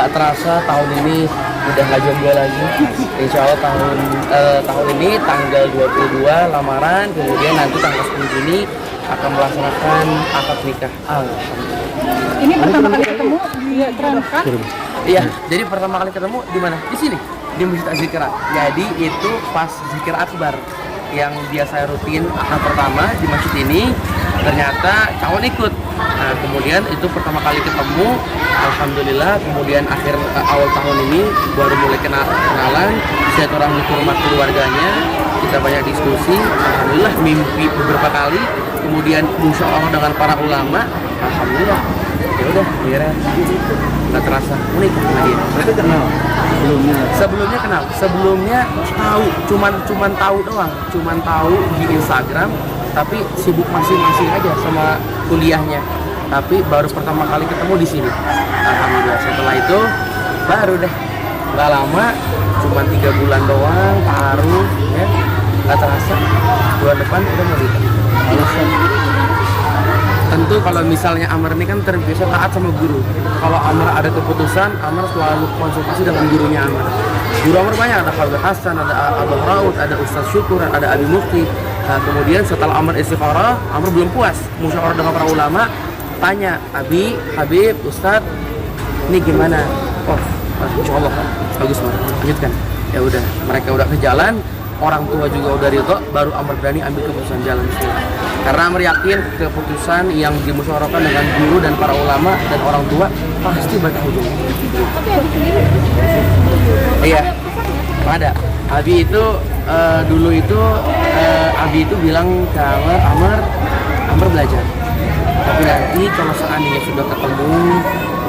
nggak terasa tahun ini udah nggak jomblo lagi. Insya Allah tahun ini tanggal 22 lamaran, kemudian nanti tanggal 10 Juni akan melaksanakan akad nikah. Alhamdulillah. Ini pertama kali ketemu di Terankan? Iya, jadi pertama kali ketemu di mana? Di sini, di Masjid Az-Zikra. Jadi itu pas zikir akbar yang biasa rutin akad pertama di masjid ini, ternyata calon ikut. Nah, kemudian itu pertama kali ketemu, alhamdulillah. Kemudian awal tahun ini baru mulai kenalan, silaturahmi ke rumah keluarganya, kita banyak diskusi, alhamdulillah mimpi beberapa kali, kemudian musyawarah dengan para ulama, alhamdulillah. Ya udah, akhirnya nggak terasa unik sama dia. Berarti kenal Sebelumnya kenal, sebelumnya tahu, cuman tahu doang, cuman tahu di Instagram, tapi sibuk masing-masing aja sama kuliahnya. Tapi baru pertama kali ketemu di sini. Alhamdulillah. Setelah itu baru deh, nggak lama, cuma 3 bulan doang, taruh, ya, nggak terasa. Bulan depan udah mau nikah. Alasan tentu kalau misalnya Amr ini kan terbiasa taat sama guru. Kalau Amr ada keputusan, Amr selalu konsultasi dengan gurunya Amr. Guru Amr banyak, ada Habib Hasan, ada Abah Raud, ada Ustaz Syukur, ada Abi Mufti. Nah, kemudian setelah Amr istikharah, Amr belum puas, musyawarah dengan para ulama, tanya Abi, Habib, Ustaz, ini gimana? Oh, insya Allah bagus banget, lanjutkan. Ya udah, mereka udah ke jalan, orang tua juga udah ridho, baru Amr berani ambil keputusan jalan. Karena Amr yakin keputusan yang dimusyawarahkan dengan guru dan para ulama dan orang tua pasti baik ujungnya. Iya, ada. Abi itu dulu itu Abi itu bilang ke Amr belajar. Tapi nanti kalau seandainya sudah ketemu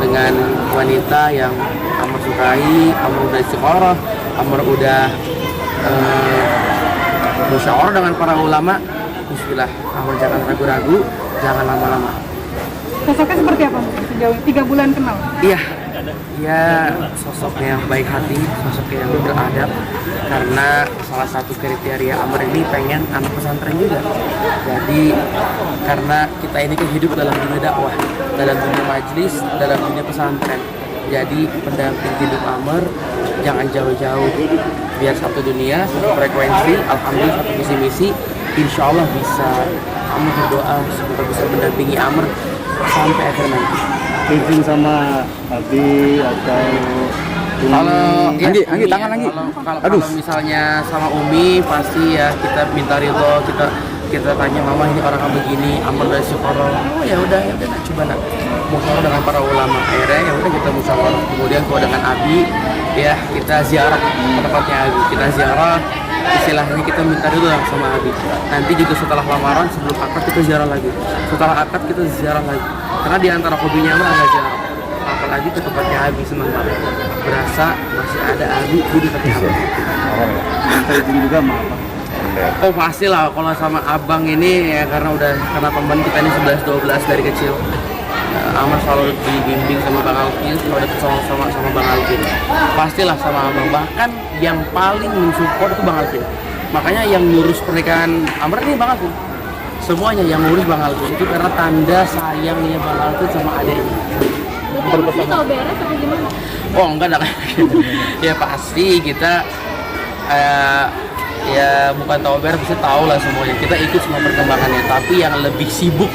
dengan wanita yang Amr sukai, Amr udah istiqoroh, Amr udah musyawarah dengan para ulama, bismillah, Amr jangan ragu-ragu, jangan lama-lama. Sosoknya seperti apa sejauh 3 bulan kenal? Iya, dia sosoknya yang baik hati, sosoknya yang beradab. Karena salah satu kriteria Amr ini pengen anak pesantren juga. Jadi karena kita ini kan hidup dalam dunia dakwah, dalam dunia majlis, dalam dunia pesantren. Jadi pendamping hidup Amr jangan jauh-jauh, biar satu dunia, satu frekuensi, alhamdulillah satu visi misi. Insya Allah bisa. Amr berdoa semoga bisa mendampingi Amr sampai akhir nanti. izin sama Abi atau Kalau Anggi, Umi tangan ya, Anggi. Kalau misalnya sama Umi pasti ya kita minta ridho, kita tanya mama ini orang begini, Amr dari Syukoro. Oh ya udah nak coba nak musyawarah dengan para ulama. Akhirnya ya udah kita musyawarah. Kemudian kalau dengan Abi ya kita ziarah ke tempatnya Abi. Kita ziarah, istilahnya kita minta ridho sama Abi. Nanti juga setelah lamaran sebelum akad kita ziarah lagi. Setelah akad kita ziarah lagi. Karena di antara hobinya Amr ada ziarah. Apalagi ke tempatnya Abi, senang banget. Berasa masih ada Abi di tempatnya Abi. minta izin juga sama apa? Oh pastilah kalau sama abang ini ya karena teman kita ini 11-12 dari kecil. Amr selalu dibimbing sama Bang Alvin, selalu deket sama Bang Alvin. Pastilah sama abang, bahkan yang paling mensupport itu Bang Alvin. Makanya yang ngurus pernikahan Amr ini Bang Alvin. Semuanya yang ngurus Bang Alvin itu karena tanda sayangnya Bang Alvin sama adiknya. Pasti tahu beres atau gimana? Oh enggak dah. Ya pasti kita ya bukan tahu beres, pasti tahu lah semuanya. Kita ikut semua perkembangannya, tapi yang lebih sibuk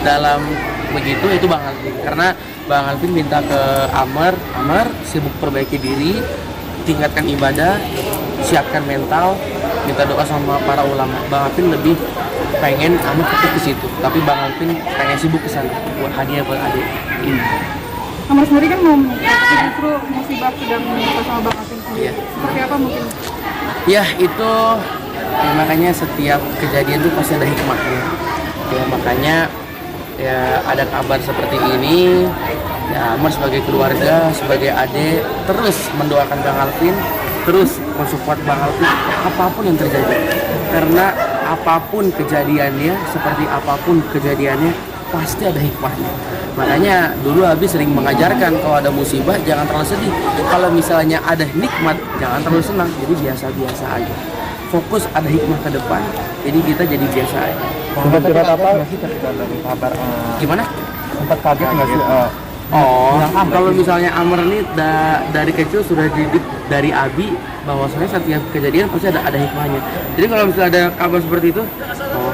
dalam begitu itu Bang Alvin. Karena Bang Alvin minta ke Amr sibuk perbaiki diri, tingkatkan ibadah, siapkan mental, minta doa sama para ulama. Bang Alvin lebih pengen Amr fokus ke situ, tapi Bang Alvin pengen sibuk ke sana buat hadiah buat adik. Amr sendiri kan mau menikah, justru musibah sudah menikah sama Bang Alvin sendiri. Iya. Seperti apa mungkin? Ya itu ya, makanya setiap kejadian itu pasti ada hikmahnya. Ya makanya ya ada kabar seperti ini. Ya Amr sebagai keluarga, sebagai adik terus mendoakan Bang Alvin, terus mensupport Bang Alvin apapun yang terjadi. Karena apapun kejadiannya, seperti apapun kejadiannya pasti ada hikmahnya. Makanya dulu Abi sering mengajarkan kalau ada musibah jangan terlalu sedih. Kalau misalnya ada nikmat jangan terlalu senang. Jadi biasa-biasa aja. Fokus ada hikmah ke depan. Jadi kita jadi biasa aja. Sempat curhat apa nggak sih ketika dari kabar Gimana? sempat kaget nggak sih Oh, Yang Amr. kalau misalnya Amr nih dari kecil sudah dididik dari Abi bahwasanya setiap kejadian pasti ada hikmahnya. Jadi kalau misalnya ada kabar seperti itu, oh,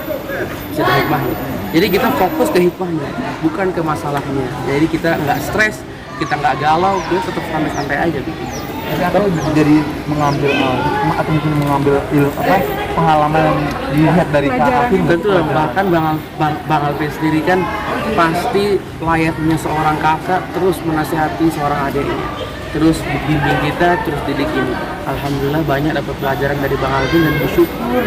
pasti ada hikmahnya. Jadi kita fokus ke hikmahnya, bukan ke masalahnya. Jadi kita nggak stres, kita nggak galau, kita tetap santai-santai aja gitu. Atau jadi mengambil atau mungkin mengambil pengalaman yang dilihat dari Pelajaran. kakak Tentu lah, bahkan Bang Alvin sendiri kan pasti layaknya seorang kakak terus menasihati seorang adiknya, terus bimbing kita, terus didik ini. Alhamdulillah banyak dapat pelajaran dari Bang Alvin dan bersyukur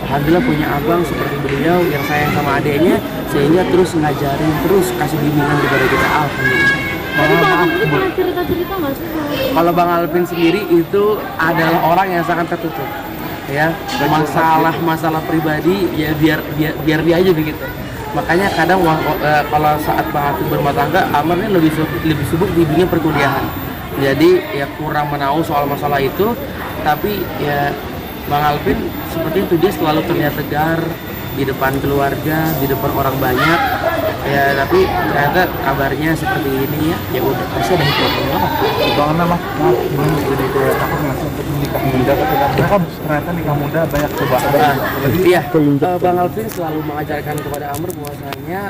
alhamdulillah punya abang seperti beliau yang sayang sama adiknya sehingga terus ngajarin, terus kasih bimbingan kepada kita. Alhamdulillah. Tapi Bang Alvin itu pernah cerita-cerita nggak sih? Kalau Bang Alvin sendiri itu adalah orang yang sangat tertutup, ya masalah pribadi ya biar dia aja begitu. Makanya kadang kalau saat Bang Alvin berumah tangga, Amr ini lebih sibuk di dunia perkuliahan. Jadi ya kurang menahu soal masalah itu, tapi ya Bang Alvin seperti itu, dia selalu terlihat tegar di depan keluarga, di depan orang banyak. Ya tapi ternyata kabarnya seperti ini ya udah pasti ada hikmahnya. Bagaimana mas? Gimana jadi kayak takut nggak sih untuk nikah muda ketika mereka ternyata nikah muda banyak cobaan. Iya, Bang Alvin selalu mengajarkan kepada Amr bahwasanya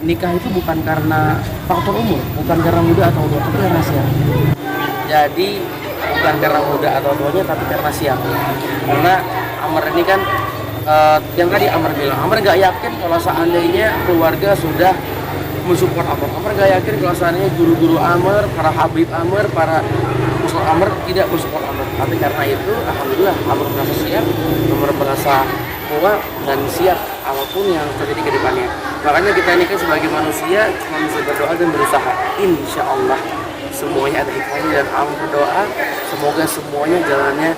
nikah itu bukan karena faktor umur, bukan karena muda atau tua, tapi karena siap. Jadi bukan karena muda atau tuanya, tapi karena siap. Karena Amr ini kan yang tadi Amr bilang, Amr nggak yakin kalau seandainya keluarga sudah mensupport Amr. Amr nggak yakin kalau seandainya guru-guru Amr, para habib Amr, para musuh Amr tidak mensupport Amr. Tapi karena itu, alhamdulillah Amr merasa siap, Amr merasa kuat dan siap apapun yang terjadi ke depannya. Makanya kita ini kan sebagai manusia cuma bisa berdoa dan berusaha. Insya Allah semuanya ada hikmahnya, dan Amr berdoa semoga semuanya jalannya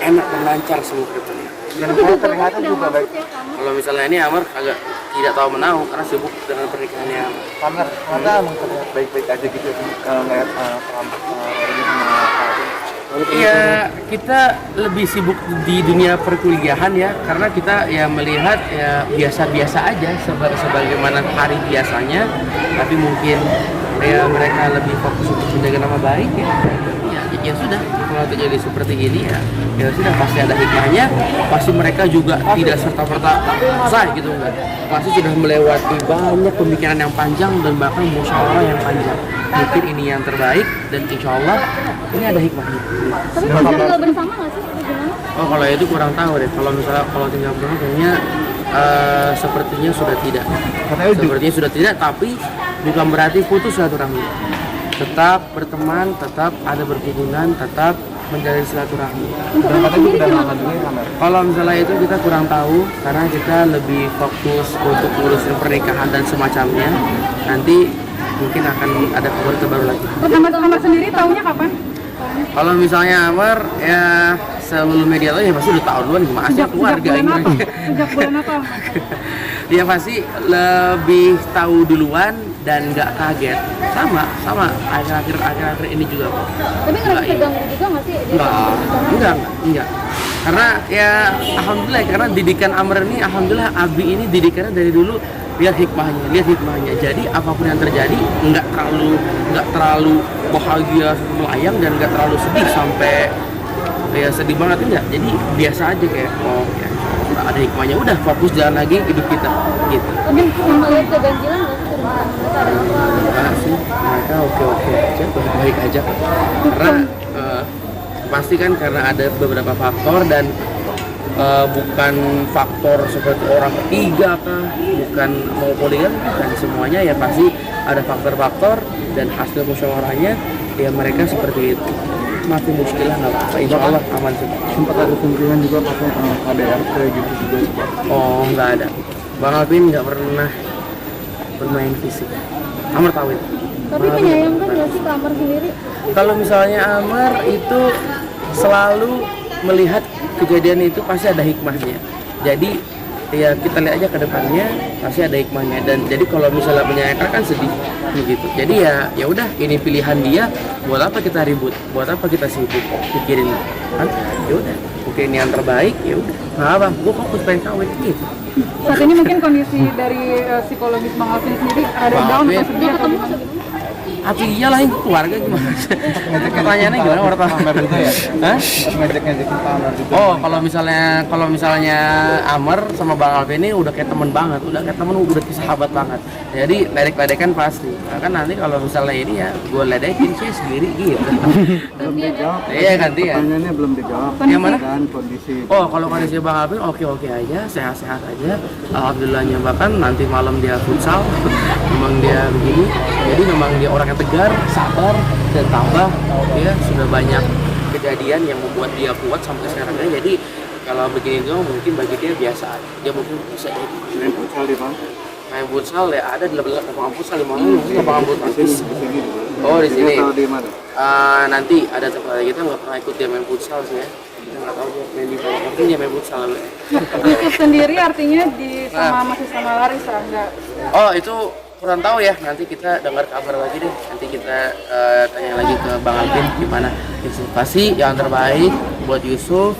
enak dan lancar semua ke depannya. Dan kalau ternyata juga baik. Kalau misalnya ini Amr agak tidak tahu menahu karena sibuk dengan pernikahannya. Karena emang terlihat baik-baik aja gitu ngeliat perambut ini sama Iya, kita lebih sibuk di dunia perkuliahan ya, karena kita ya melihat ya biasa-biasa aja sebagaimana hari biasanya, tapi mungkin ya mereka lebih fokus untuk menjaga nama baik ya. Ya sudah, kalau terjadi seperti ini ya sudah pasti ada hikmahnya, pasti mereka juga tidak serta-merta selesai gitu enggak. Pasti sudah melewati banyak pemikiran yang panjang dan bahkan musyawarah yang panjang. Mungkin ini yang terbaik dan insya Allah ini ada hikmahnya. Tapi pernah tinggal bersama nggak sih? Gimana? Oh kalau itu kurang tahu deh. Kalau misalnya kalau tinggal bersama kayaknya sepertinya sudah tidak. Sepertinya sudah tidak, tapi bukan berarti putus silaturahmi. Tetap berteman, tetap ada berhubungan, tetap menjalin silaturahmi. Dan katanya juga udah lama juga ya. Kalau misalnya itu kita kurang tahu karena kita lebih fokus untuk ngurusin pernikahan dan semacamnya. Nanti mungkin akan ada kabar terbaru lagi. Amr sendiri tahunya kapan? Kalau misalnya Amr ya sebelum media tahu ya pasti udah tahu duluan gimana sih keluarga bulan apa? ini. Sejak bulan apa? Dia pasti lebih tahu duluan dan nggak kaget. Sama akhir-akhir ini juga kok. Tapi ngerasa terganggu juga nggak sih? Enggak. Karena ya alhamdulillah, karena didikan Amr ini alhamdulillah Abi ini didikannya dari dulu lihat hikmahnya. Jadi apapun yang terjadi nggak terlalu bahagia melayang dan nggak terlalu sedih sampai ya sedih banget, enggak. Jadi biasa aja kayak oh ya ada hikmahnya, udah fokus jalan lagi hidup kita gitu. Tapi melihat keganjilan nggak sih? Mereka ada apa? Enggak sih, mereka oke aja, baik aja. Karena pasti kan karena ada beberapa faktor dan bukan faktor seperti orang ketiga kah, bukan mau poligami, dan semuanya ya pasti ada faktor-faktor dan hasil musyawarahnya ya mereka seperti itu. Maafin muskilah nggak apa-apa, insya Allah aman sih. Sempat ada kemungkinan juga pakai KDRT gitu juga. Oh nggak ada, Bang Alvin nggak pernah bermain fisik. Amr tahu itu. Tapi menyayangkan nggak sih kamar sendiri? Kalau misalnya Amr itu selalu melihat kejadian itu pasti ada hikmahnya. Jadi ya kita lihat aja ke depannya pasti ada hikmahnya. Dan jadi kalau misalnya menyayangkan kan sedih begitu. Jadi ya udah, ini pilihan dia. Buat apa kita ribut? Buat apa kita sibuk pikirin? Kan? Ya udah. dapetin yang terbaik ya udah nggak apa, gue fokus pengen kawin gitu. Saat ini mungkin kondisi dari psikologis Bang Alvin sendiri ada Bang down Alvin. atau sedih atau gimana? Hati iyalah ini keluarga gimana? Pertanyaannya gimana wartawan? Pamer juga ya? Hah? Ngajak-ngajakin pamer juga. Oh, kalau misalnya Amer sama Bang Alvin ini udah kayak temen banget, udah kayak temen, udah kayak sahabat banget. Jadi ledek-ledekan pasti. Nah, kan nanti kalau misalnya ini ya gue ledekin sih sendiri gitu. Belum dijawab. Iya gantian. Pertanyaannya belum dijawab. Yang mana? Dan kondisi. Oh, kalau kondisi Bang Alvin oke-oke aja, sehat-sehat aja. Alhamdulillahnya, bahkan nanti malam dia futsal. Memang dia begini. Jadi memang dia orang yang tegar, sabar, dan tambah dia sudah banyak kejadian yang membuat dia kuat sampai sekarang. Jadi kalau begini doang mungkin bagi dia biasa aja. Dia mungkin bisa jadi Main futsal di mana? main futsal ya, ada di lapangan futsal di mana? Lapangan bulu tangkis. Di sini. Oh, di sini. Tahu di mana? Nanti ada tempat kita nggak pernah ikut dia main futsal sih ya. Kita nggak tahu dia main di bawah, mungkin dia main futsal. Yusuf sendiri artinya masih sama Larissa enggak? Oh, itu kurang tahu ya, nanti kita dengar kabar lagi deh, nanti kita tanya lagi ke Bang Alvin gimana. Yusuf pasti yang terbaik buat Yusuf,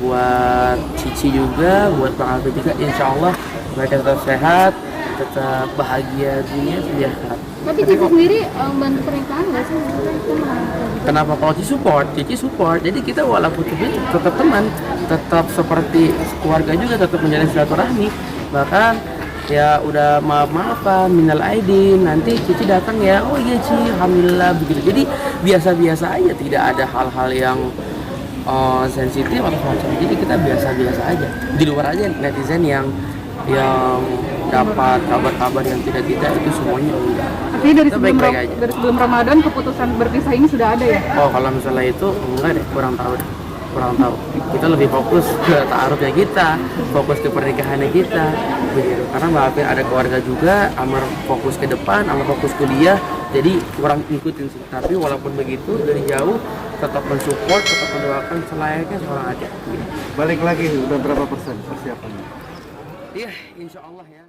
buat Cici juga, buat Bang Alvin juga, insya Allah mereka tetap sehat, tetap bahagia dunia dan akhirat. Tapi Cici sendiri bantu pernikahan nggak sih? Maksudnya itu Kenapa kalau Cici support, jadi kita walaupun tetap teman, tetap seperti keluarga juga, tetap menjalin silaturahmi, bahkan ya udah maaf-maafan, minal aidin, nanti Cici datang ya, oh iya Ci, alhamdulillah begitu. Jadi biasa-biasa aja, tidak ada hal-hal yang sensitif atau semacam. Jadi kita biasa-biasa aja. Di luar aja netizen yang dapat kabar-kabar yang tidak itu semuanya enggak. Artinya Kita baik-baik aja. dari sebelum Ramadan keputusan berpisah ini sudah ada ya? Oh, kalau misalnya itu enggak deh, kurang tahu. Kita lebih fokus ke ta'arufnya kita, fokus ke pernikahannya kita, begitu. Karena Mbak Alvin ada keluarga juga, Amar fokus ke depan, Amar fokus kuliah, jadi kurang ngikutin sih. Tapi walaupun begitu dari jauh tetap mensupport, tetap mendoakan selayaknya seorang adik. Gitu. Balik lagi, udah berapa persen persiapannya? Iya, insya Allah ya.